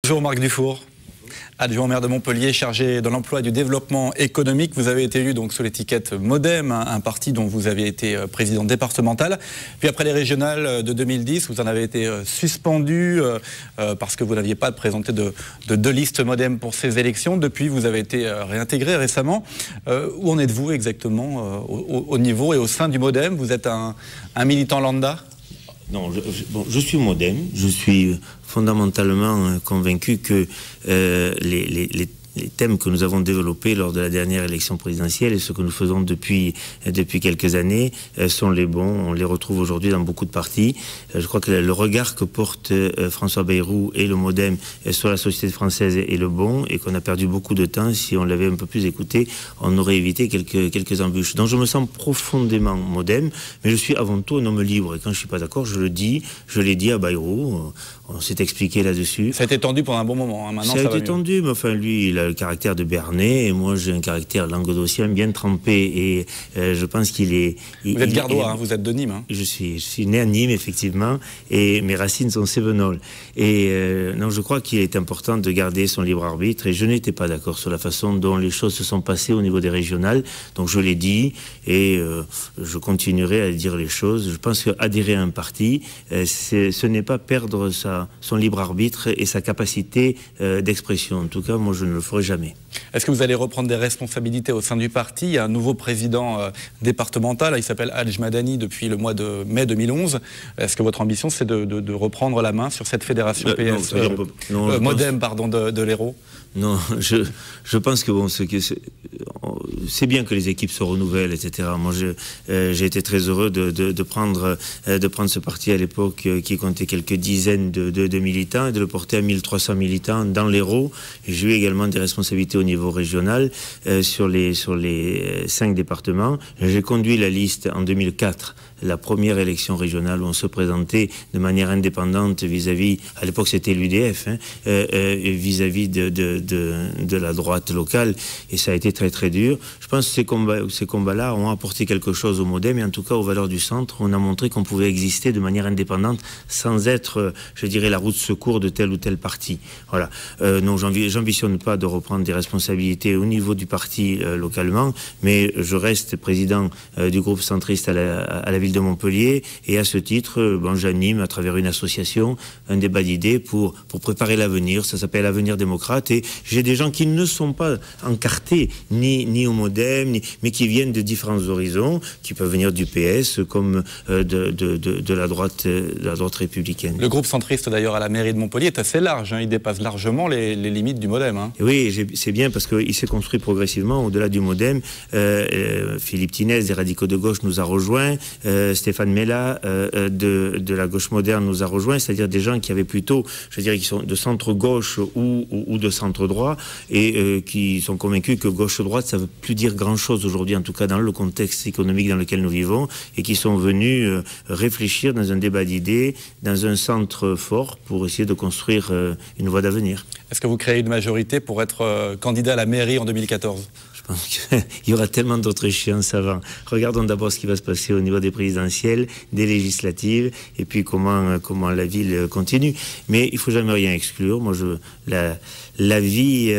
Bonjour Marc Dufour, adjoint au maire de Montpellier, chargé de l'emploi et du développement économique. Vous avez été élu donc sous l'étiquette MoDem, un parti dont vous avez été président départemental. Puis après les régionales de 2010, vous en avez été suspendu parce que vous n'aviez pas présenté de liste MoDem pour ces élections. Depuis, vous avez été réintégré récemment. Où en êtes-vous exactement au niveau et au sein du MoDem? Vous êtes un militant lambda? Non, je suis MoDem. Je suis fondamentalement convaincu que les thèmes que nous avons développés lors de la dernière élection présidentielle et ce que nous faisons depuis quelques années sont les bons. On les retrouve aujourd'hui dans beaucoup de partis. Je crois que le regard que porte François Bayrou et le MoDem sur la société française est le bon et qu'on a perdu beaucoup de temps. Si on l'avait un peu plus écouté, on aurait évité quelques embûches. Donc je me sens profondément MoDem, mais je suis avant tout un homme libre. Et quand je ne suis pas d'accord, je le dis. Je l'ai dit à Bayrou. On s'est expliqué là-dessus. Ça a été tendu pendant un bon moment. Hein. Maintenant, ça a été tendu, mais enfin, lui, il a le caractère de Bernet, et moi, j'ai un caractère languedocien bien trempé, et je pense qu'il est... Vous êtes gardois, hein, vous êtes de Nîmes. Hein. Je suis né à Nîmes, effectivement, et mes racines sont cévenoles. Et non, je crois qu'il est important de garder son libre arbitre, et je n'étais pas d'accord sur la façon dont les choses se sont passées au niveau des régionales, donc je l'ai dit, et je continuerai à dire les choses. Je pense qu'adhérer à un parti, ce n'est pas perdre son libre arbitre et sa capacité d'expression. En tout cas, moi, je ne le ferai jamais. Est-ce que vous allez reprendre des responsabilités au sein du parti? Il y a un nouveau président départemental, il s'appelle Hadj Madani depuis le mois de mai 2011. Est-ce que votre ambition, c'est de reprendre la main sur cette fédération PS, MoDem, pardon, de l'Hérault? Non, je pense que bon, c'est bien que les équipes se renouvellent, etc. Moi, j'ai été très heureux de prendre ce parti à l'époque qui comptait quelques dizaines de militants et de le porter à 1300 militants dans l'Hérault. J'ai eu également des responsabilités au niveau régional sur les 5 départements. J'ai conduit la liste en 2004. La première élection régionale où on se présentait de manière indépendante vis-à-vis, à l'époque c'était l'UDF, vis-à-vis de la droite locale, et ça a été très très dur. Je pense que ces combats-là ont apporté quelque chose au MoDem, et en tout cas aux valeurs du centre. On a montré qu'on pouvait exister de manière indépendante sans être, je dirais, la roue de secours de tel ou tel parti. Voilà. Non, j'ambitionne pas de reprendre des responsabilités au niveau du parti localement, mais je reste président du groupe centriste à la ville de Montpellier, et à ce titre, j'anime à travers une association un débat d'idées pour préparer l'avenir. Ça s'appelle Avenir démocrate, et j'ai des gens qui ne sont pas encartés ni au MoDem, mais qui viennent de différents horizons, qui peuvent venir du PS comme de la droite républicaine. Le groupe centriste d'ailleurs à la mairie de Montpellier est assez large, hein, il dépasse largement les limites du MoDem. Hein. Oui, c'est bien parce qu'il s'est construit progressivement au-delà du MoDem. Philippe Tinez des radicaux de gauche nous a rejoints. Stéphane Mella de la gauche moderne nous a rejoints, c'est-à-dire des gens qui avaient plutôt, je dirais, qui sont de centre-gauche ou de centre-droit, et qui sont convaincus que gauche-droite, ça ne veut plus dire grand-chose aujourd'hui, en tout cas dans le contexte économique dans lequel nous vivons, et qui sont venus réfléchir dans un débat d'idées, dans un centre fort, pour essayer de construire une voie d'avenir. Est-ce que vous créez une majorité pour être candidat à la mairie en 2014 ? Je pense qu'il y aura tellement d'autres échéances avant. Regardons d'abord ce qui va se passer au niveau des présidentielles, des législatives, et puis comment la ville continue. Mais il ne faut jamais rien exclure. Moi, la vie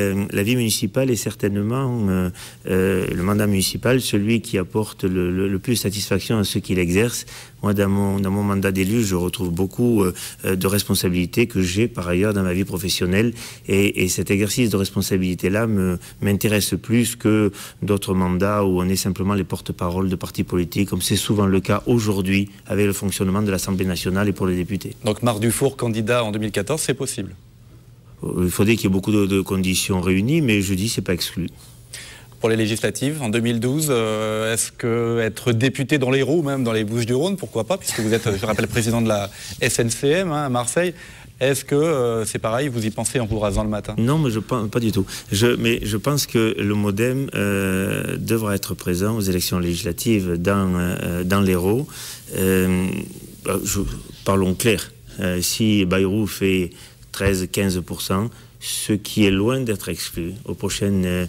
municipale est certainement le mandat municipal, celui qui apporte le plus de satisfaction à ceux qui l'exercent. Moi, dans mon mandat d'élu, je retrouve beaucoup de responsabilités que j'ai par ailleurs dans ma vie professionnelle, et cet exercice de responsabilité-là m'intéresse plus que d'autres mandats où on est simplement les porte-parole de partis politiques, comme c'est souvent le cas aujourd'hui avec le fonctionnement de l'Assemblée nationale et pour les députés. Donc Marc Dufour, candidat en 2014, c'est possible? Il faudrait qu'il y ait beaucoup de conditions réunies, mais je dis c'est pas exclu. Pour les législatives, en 2012, est-ce que être député dans l'Hérault ou même dans les Bouches-du-Rhône, pourquoi pas, puisque vous êtes, je rappelle, président de la SNCM à Marseille, est-ce que c'est pareil, vous y pensez en vous rasant le matin? Non, mais pas du tout. Mais je pense que le MoDem devra être présent aux élections législatives dans l'Hérault. Parlons clair. Si Bayrou fait 13-15%, ce qui est loin d'être exclu aux prochaines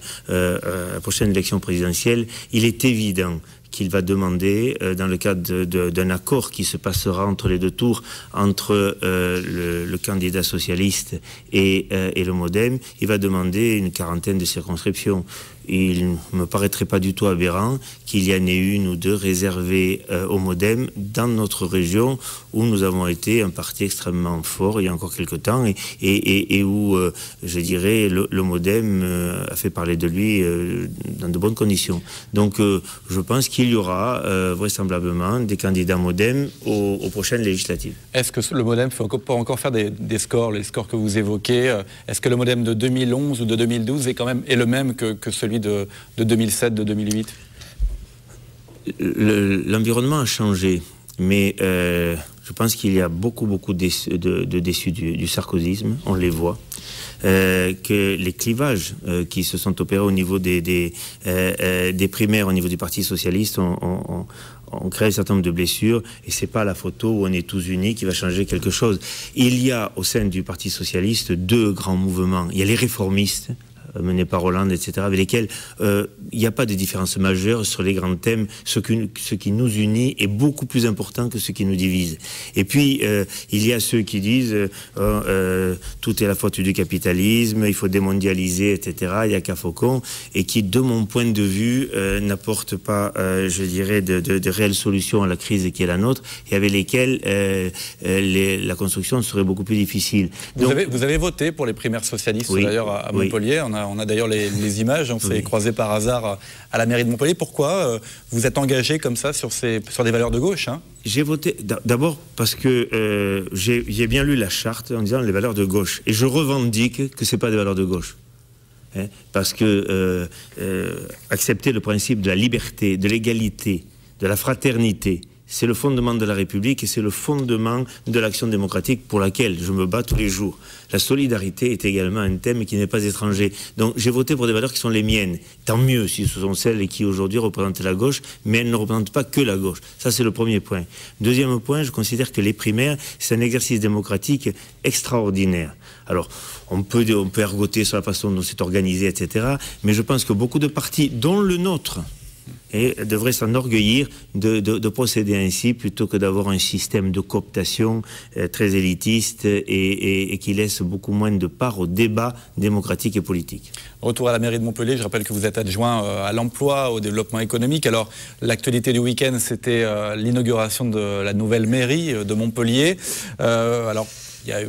élections présidentielles, il est évident qu'il va demander, dans le cadre d'un accord qui se passera entre les deux tours, entre le candidat socialiste et le MoDem, il va demander une quarantaine de circonscriptions. Il ne me paraîtrait pas du tout aberrant qu'il y en ait une ou deux réservées au MoDem dans notre région où nous avons été un parti extrêmement fort il y a encore quelque temps et où, je dirais, le MoDem a fait parler de lui dans de bonnes conditions. Donc je pense qu'il y aura vraisemblablement des candidats MoDem aux prochaines législatives. Est-ce que le MoDem peut encore faire des scores, les scores que vous évoquez? Est-ce que le MoDem de 2011 ou de 2012 est le même que celui de 2007, de 2008? L'environnement a changé, mais je pense qu'il y a beaucoup de déçus du sarkozysme, on les voit. Que les clivages qui se sont opérés au niveau des primaires, au niveau du Parti socialiste, ont créé un certain nombre de blessures, et c'est pas la photo où on est tous unis qui va changer quelque chose. Il y a au sein du Parti socialiste deux grands mouvements. Il y a les réformistes, menés par Hollande, etc., avec lesquels il n'y a pas de différence majeure sur les grands thèmes. Ce qui nous unit est beaucoup plus important que ce qui nous divise. Et puis, il y a ceux qui disent tout est la faute du capitalisme, il faut démondialiser, etc., il n'y a qu'à Faucon, et qui, de mon point de vue, n'apportent pas, je dirais, de réelles solutions à la crise qui est la nôtre, et avec lesquels la construction serait beaucoup plus difficile. Donc, vous avez voté pour les primaires socialistes, oui, d'ailleurs, à Montpellier. Oui. On a d'ailleurs les images, on s'est croisés par hasard à la mairie de Montpellier. Pourquoi vous êtes engagé comme ça sur des valeurs de gauche, hein? J'ai voté d'abord parce que j'ai bien lu la charte en disant les valeurs de gauche. Et je revendique que ce n'est pas des valeurs de gauche. Hein, parce que accepter le principe de la liberté, de l'égalité, de la fraternité, c'est le fondement de la République et c'est le fondement de l'action démocratique pour laquelle je me bats tous les jours. La solidarité est également un thème qui n'est pas étranger. Donc j'ai voté pour des valeurs qui sont les miennes. Tant mieux si ce sont celles qui aujourd'hui représentent la gauche, mais elles ne représentent pas que la gauche. Ça c'est le premier point. Deuxième point, je considère que les primaires, c'est un exercice démocratique extraordinaire. Alors, on peut ergoter sur la façon dont c'est organisé, etc. Mais je pense que beaucoup de partis, dont le nôtre, et devrait s'enorgueillir de procéder ainsi plutôt que d'avoir un système de cooptation très élitiste et qui laisse beaucoup moins de part au débat démocratique et politique. Retour à la mairie de Montpellier, je rappelle que vous êtes adjoint à l'emploi, au développement économique. Alors l'actualité du week-end, c'était l'inauguration de la nouvelle mairie de Montpellier. Alors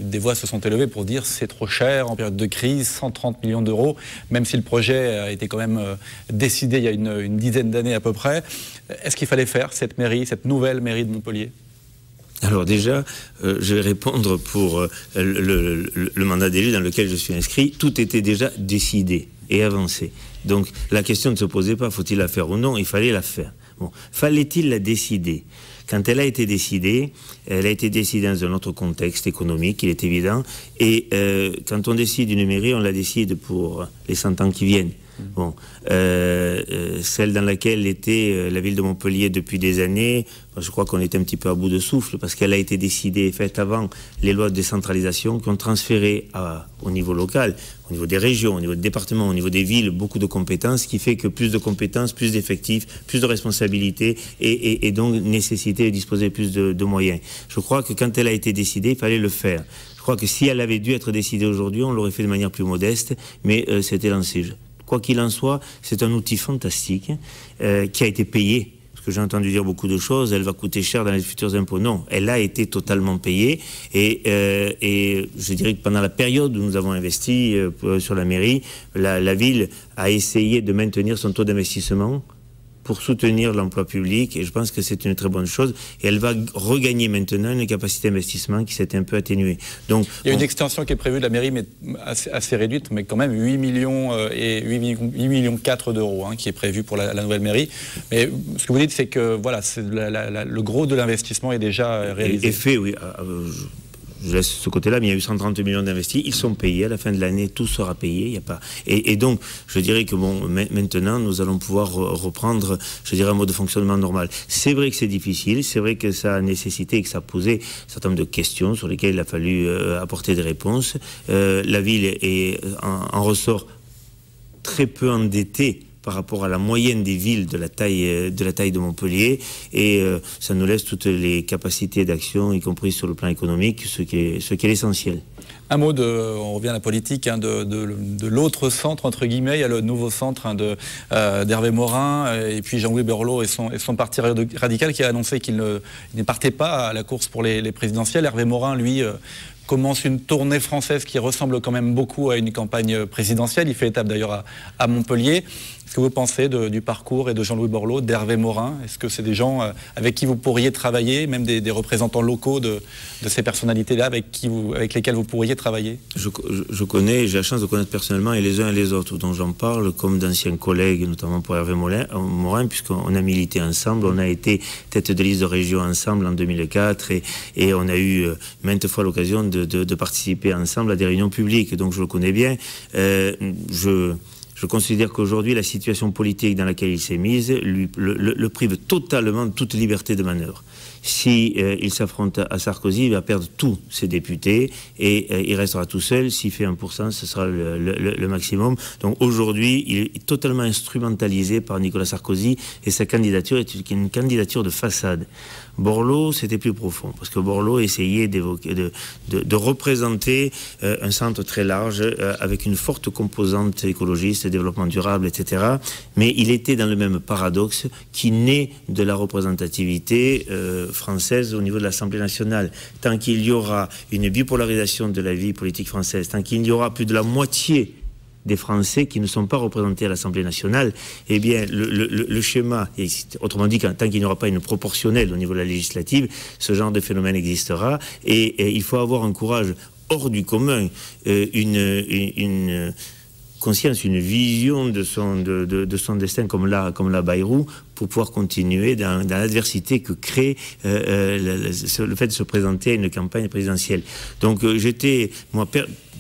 des voix se sont élevées pour dire c'est trop cher en période de crise, 130 millions d'euros, même si le projet a été quand même décidé il y a une dizaine d'années à peu près. Est-ce qu'il fallait faire cette mairie, cette nouvelle mairie de Montpellier? Alors déjà, je vais répondre pour le mandat d'élu dans lequel je suis inscrit. Tout était déjà décidé et avancé. Donc la question ne se posait pas, faut-il la faire ou non, il fallait la faire. Bon, fallait-il la décider? Quand elle a été décidée dans un autre contexte économique, il est évident. Et quand on décide une mairie, on la décide pour les 100 ans qui viennent. Bon, celle dans laquelle était la ville de Montpellier depuis des années, je crois qu'on est un petit peu à bout de souffle parce qu'elle a été décidée et faite avant les lois de décentralisation qui ont transféré au niveau local, au niveau des régions, au niveau des départements, au niveau des villes, beaucoup de compétences, ce qui fait que plus de compétences, plus d'effectifs, plus de responsabilités et donc nécessité de disposer de plus de moyens. Je crois que quand elle a été décidée, il fallait le faire. Je crois que si elle avait dû être décidée aujourd'hui, on l'aurait fait de manière plus modeste, mais c'était lancé. Quoi qu'il en soit, c'est un outil fantastique qui a été payé. Parce que j'ai entendu dire beaucoup de choses, elle va coûter cher dans les futurs impôts. Non, elle a été totalement payée. Et je dirais que pendant la période où nous avons investi sur la mairie, la ville a essayé de maintenir son taux d'investissement pour soutenir l'emploi public, et je pense que c'est une très bonne chose. Et elle va regagner maintenant une capacité d'investissement qui s'est un peu atténuée. Donc, il y a une extension qui est prévue de la mairie, mais assez réduite, mais quand même 8 millions et 8,4 millions d'euros qui est prévu pour la nouvelle mairie. Mais ce que vous dites, c'est que voilà, le gros de l'investissement est déjà réalisé. Et fait, oui. Je laisse ce côté-là, mais il y a eu 130 millions d'investis. Ils sont payés. À la fin de l'année, tout sera payé. Il y a pas... et donc, je dirais que bon, maintenant, nous allons pouvoir reprendre, je dirais, un mode de fonctionnement normal. C'est vrai que c'est difficile. C'est vrai que ça a nécessité et que ça a posé un certain nombre de questions sur lesquelles il a fallu apporter des réponses. La ville en ressort très peu endettée par rapport à la moyenne des villes de la taille de Montpellier, et ça nous laisse toutes les capacités d'action, y compris sur le plan économique, ce qui est l'essentiel. Un mot on revient à la politique, hein, de l'autre centre, entre guillemets. Il y a le nouveau centre, hein, d'Hervé Morin et puis Jean-Louis Borloo et son parti radical qui a annoncé qu'il ne partait pas à la course pour les présidentielles. Hervé Morin, lui, commence une tournée française qui ressemble quand même beaucoup à une campagne présidentielle. Il fait étape d'ailleurs à Montpellier. Qu'est-ce que vous pensez du parcours et de Jean-Louis Borloo, d'Hervé Morin? Est-ce que c'est des gens avec qui vous pourriez travailler, même des représentants locaux de ces personnalités-là avec lesquels vous pourriez travailler? Je connais, j'ai la chance de connaître personnellement et les uns et les autres, dont j'en parle comme d'anciens collègues, notamment pour Hervé Morin, puisqu'on a milité ensemble, on a été tête de liste de région ensemble en 2004 et on a eu maintes fois l'occasion de participer ensemble à des réunions publiques, donc je le connais bien. Je considère qu'aujourd'hui, la situation politique dans laquelle il s'est mise le prive totalement de toute liberté de manœuvre. Si il s'affronte à Sarkozy, il va perdre tous ses députés et il restera tout seul. S'il fait 1%, ce sera le maximum. Donc aujourd'hui, il est totalement instrumentalisé par Nicolas Sarkozy et sa candidature est une candidature de façade. Borloo, c'était plus profond, parce que Borloo essayait de représenter un centre très large, avec une forte composante écologiste, développement durable, etc. Mais il était dans le même paradoxe qui naît de la représentativité française au niveau de l'Assemblée nationale. Tant qu'il y aura une bipolarisation de la vie politique française, tant qu'il y aura plus de la moitié des Français qui ne sont pas représentés à l'Assemblée nationale, eh bien, le schéma, autrement dit, tant qu'il n'y aura pas une proportionnelle au niveau de la législative, ce genre de phénomène existera, et il faut avoir un courage hors du commun, une conscience, une vision de son destin comme l'a Bayrou, pour pouvoir continuer dans l'adversité que crée le fait de se présenter à une campagne présidentielle. Donc j'étais, moi,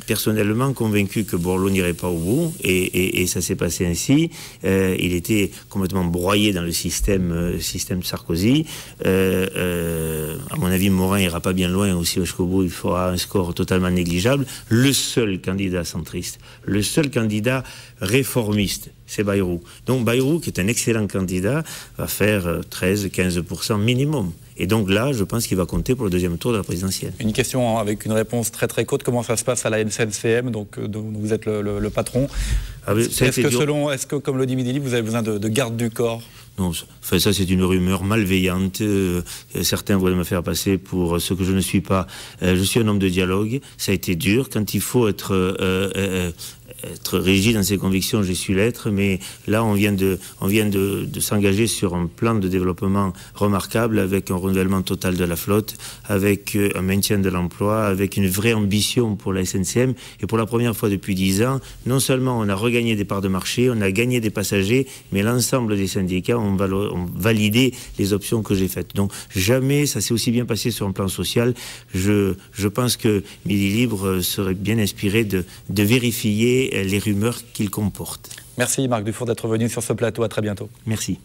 personnellement convaincu que Borloo n'irait pas au bout, et ça s'est passé ainsi. Il était complètement broyé dans le système de Sarkozy. À mon avis, Morin n'ira pas bien loin aussi, parce qu'au bout, il fera un score totalement négligeable. Le seul candidat centriste, le seul candidat réformiste, c'est Bayrou. Donc Bayrou, qui est un excellent candidat, va faire 13-15% minimum. Et donc là, je pense qu'il va compter pour le deuxième tour de la présidentielle. Une question avec une réponse très très courte. Comment ça se passe à la SNCM, donc dont vous êtes le patron? Est-ce que, comme le dit Midi Libre, vous avez besoin de garde du corps? Non, enfin, ça c'est une rumeur malveillante. Certains voudraient me faire passer pour ce que je ne suis pas. Je suis un homme de dialogue. Ça a été dur. Quand il faut être rigide dans ses convictions, j'ai su l'être, mais là on vient de s'engager sur un plan de développement remarquable, avec un renouvellement total de la flotte, avec un maintien de l'emploi, avec une vraie ambition pour la SNCM, et pour la première fois depuis 10 ans, non seulement on a regagné des parts de marché, on a gagné des passagers, mais l'ensemble des syndicats ont validé les options que j'ai faites. Donc jamais ça s'est aussi bien passé sur un plan social. Je pense que Midi Libre serait bien inspiré de vérifier les rumeurs qu'il comporte. Merci Marc Dufour d'être venu sur ce plateau. À très bientôt. Merci.